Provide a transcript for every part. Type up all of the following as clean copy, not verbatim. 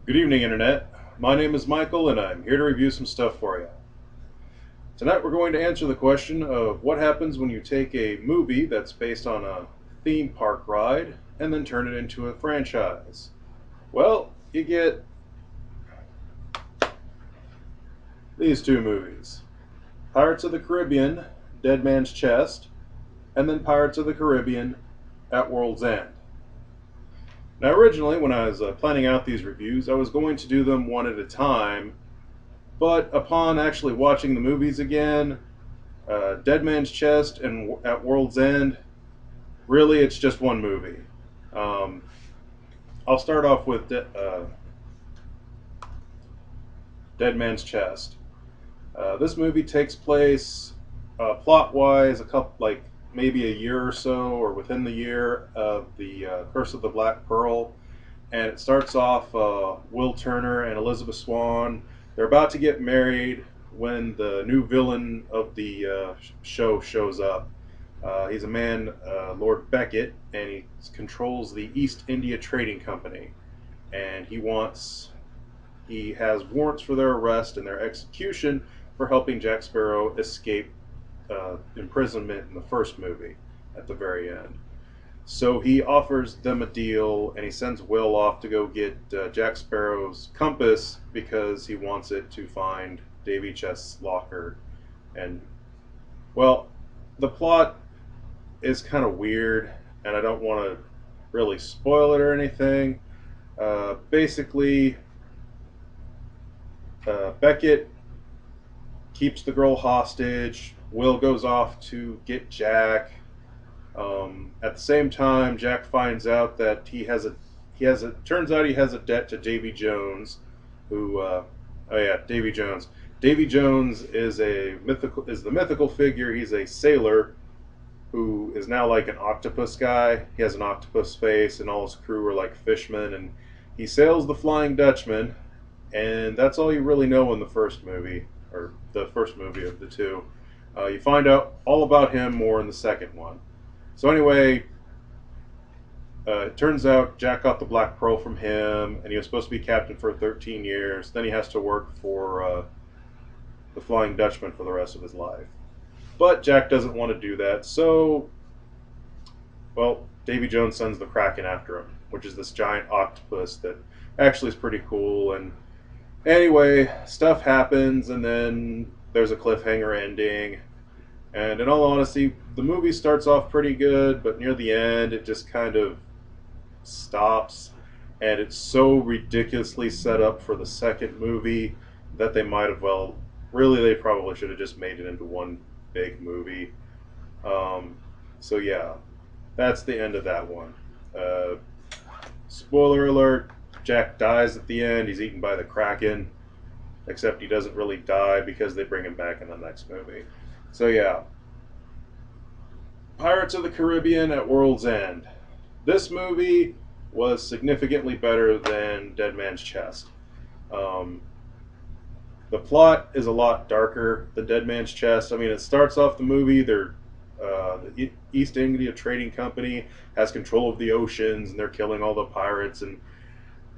Good evening, Internet. My name is Michael, and I'm here to review some stuff for you. Tonight, we're going to answer the question of what happens when you take a movie that's based on a theme park ride and then turn it into a franchise. Well, you get these two movies: Pirates of the Caribbean, Dead Man's Chest, and then Pirates of the Caribbean at World's End. Now, originally, when I was planning out these reviews, I was going to do them one at a time, but upon actually watching the movies again, Dead Man's Chest and at World's End, really, it's just one movie. Um, I'll start off with Dead Man's Chest. This movie takes place plot-wise a couple, like maybe a year or so, or within the year of the Curse of the Black Pearl, and it starts off Will Turner and Elizabeth Swann. They're about to get married when the new villain of the show shows up. He's a man, Lord Beckett, and he controls the East India Trading Company. And he has warrants for their arrest and their execution for helping Jack Sparrow escape imprisonment in the first movie at the very end. So he offers them a deal, and he sends Will off to go get Jack Sparrow's compass because he wants it to find Davy Chest's locker. And, well, the plot is kind of weird, and I don't want to really spoil it or anything. Basically, Beckett keeps the girl hostage. Will goes off to get Jack. At the same time, Jack finds out that turns out he has a debt to Davy Jones, who Davy Jones. Davy Jones is the mythical figure. He's a sailor who is now like an octopus guy. He has an octopus face, and all his crew are like fishmen. And he sails the Flying Dutchman, and that's all you really know in the first movie, or the first movie of the two. You find out all about him more in the second one. So anyway, it turns out Jack got the Black Pearl from him, and he was supposed to be captain for 13 years. Then he has to work for the Flying Dutchman for the rest of his life. But Jack doesn't want to do that, so, well, Davy Jones sends the Kraken after him, which is this giant octopus that actually is pretty cool. And anyway, stuff happens, and then there's a cliffhanger ending. And in all honesty, the movie starts off pretty good, but near the end, it just kind of stops. And it's so ridiculously set up for the second movie that they probably should have just made it into one big movie. So yeah, that's the end of that one. Uh, Spoiler alert: Jack dies at the end. He's eaten by the Kraken, except he doesn't really die because they bring him back in the next movie. So yeah, Pirates of the Caribbean at World's End. This movie was significantly better than Dead Man's Chest. Um, the plot is a lot darker than Dead Man's Chest. I mean, it starts off the movie. The East India Trading Company has control of the oceans, and they're killing all the pirates. And,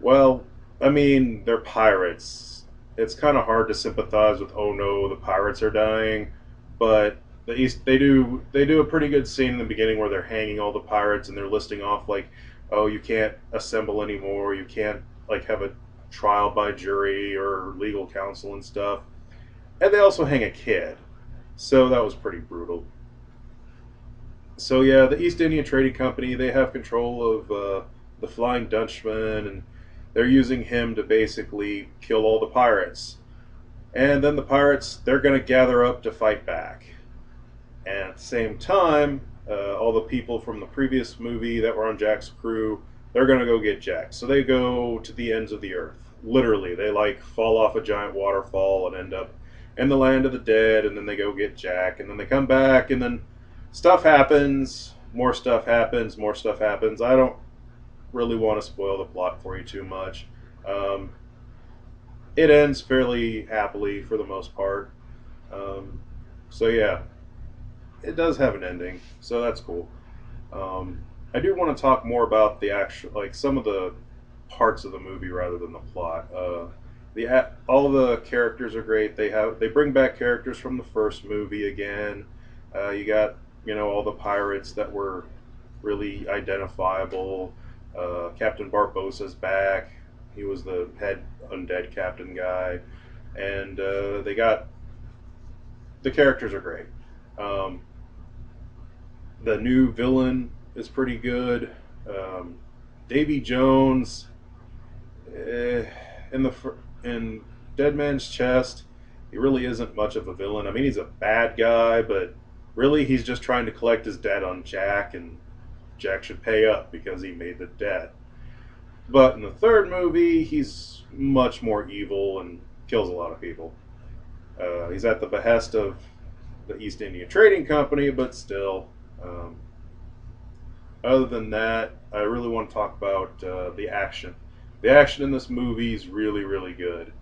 well, I mean, they're pirates. It's kind of hard to sympathize with, oh no, the pirates are dying, but they do a pretty good scene in the beginning where they're hanging all the pirates, and they're listing off like, oh, you can't assemble anymore, you can't like have a trial by jury or legal counsel and stuff. And they also hang a kid, so that was pretty brutal. So yeah, the East India Trading Company, they have control of the Flying Dutchman, and they're using him to basically kill all the pirates. And then the pirates, they're going to gather up to fight back. And at the same time, all the people from the previous movie that were on Jack's crew, they're going to go get Jack. So they go to the ends of the earth. Literally, they like fall off a giant waterfall and end up in the land of the dead, and then they go get Jack, and then they come back, and then stuff happens, more stuff happens, more stuff happens. I don't really want to spoil the plot for you too much. Um, it ends fairly happily for the most part. Um, so yeah, it does have an ending, so that's cool. I do want to talk more about the actual, like some of the parts of the movie rather than the plot. All the characters are great. They bring back characters from the first movie again. You got all the pirates that were really identifiable. Captain Barbossa's back. He was the head undead captain guy, and they got the characters are great. Um, the new villain is pretty good. Um, Davy Jones eh, in in Dead Man's Chest, he really isn't much of a villain. I mean, he's a bad guy, but really he's just trying to collect his debt on Jack, and Jack should pay up because he made the debt. But in the third movie, he's much more evil and kills a lot of people. He's at the behest of the East India Trading Company, but still. Um, Other than that, I really want to talk about the action. The action in this movie is really, really good.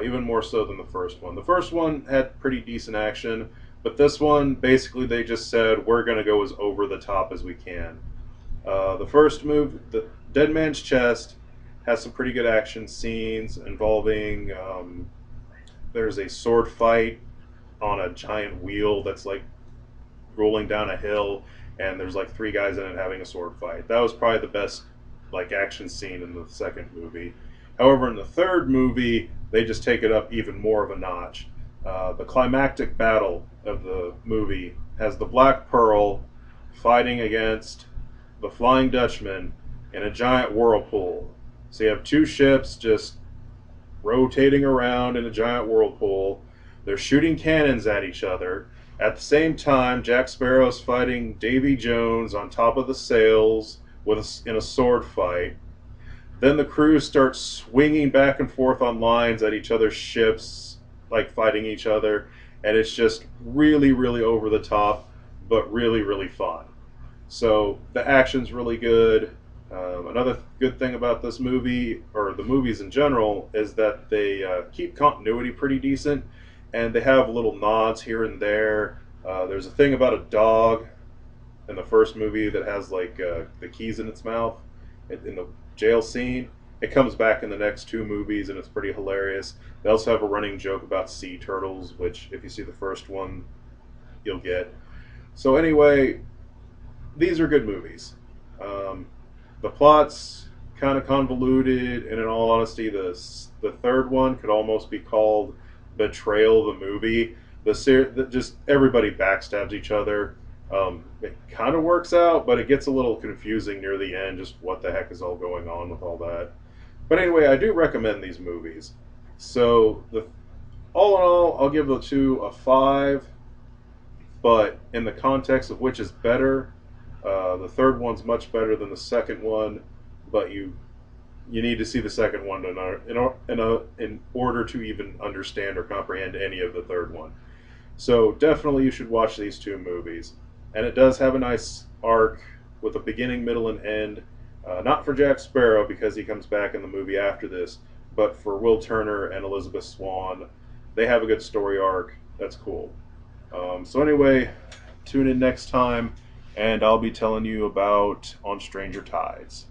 Even more so than the first one. The first one had pretty decent action, but this one, basically, they just said, we're going to go as over the top as we can. The first movie, The Dead Man's Chest, has some pretty good action scenes involving there's a sword fight on a giant wheel that's like rolling down a hill, and there's like three guys in it having a sword fight. That was probably the best like action scene in the second movie. However, in the third movie, they just take it up even more of a notch. The climactic battle of the movie has the Black Pearl fighting against the Flying Dutchman in a giant whirlpool. So you have two ships just rotating around in a giant whirlpool. They're shooting cannons at each other. At the same time, Jack Sparrow's fighting Davy Jones on top of the sails in a sword fight. Then the crew starts swinging back and forth on lines at each other's ships, like fighting each other, and it's just really, really over the top, but really, really fun. So the action's really good. Another good thing about this movie, or the movies in general, is that they keep continuity pretty decent, and they have little nods here and there. There's a thing about a dog in the first movie that has like the keys in its mouth in the jail scene. It comes back in the next two movies, and it's pretty hilarious. They also have a running joke about sea turtles, which if you see the first one, you'll get. So anyway, these are good movies. Um, the plot's kind of convoluted, and in all honesty, the third one could almost be called Betrayal the movie. Just everybody backstabs each other. It kind of works out, but it gets a little confusing near the end. Just what the heck is all going on with all that? But anyway, I do recommend these movies. So all in all, I'll give the two a 5. But in the context of which is better, the third one's much better than the second one. But you need to see the second one in order to even understand or comprehend any of the third one. So definitely you should watch these two movies. And it does have a nice arc with a beginning, middle, and end. Not for Jack Sparrow because he comes back in the movie after this, but for Will Turner and Elizabeth Swann. They have a good story arc. That's cool. So anyway, tune in next time, and I'll be telling you about On Stranger Tides.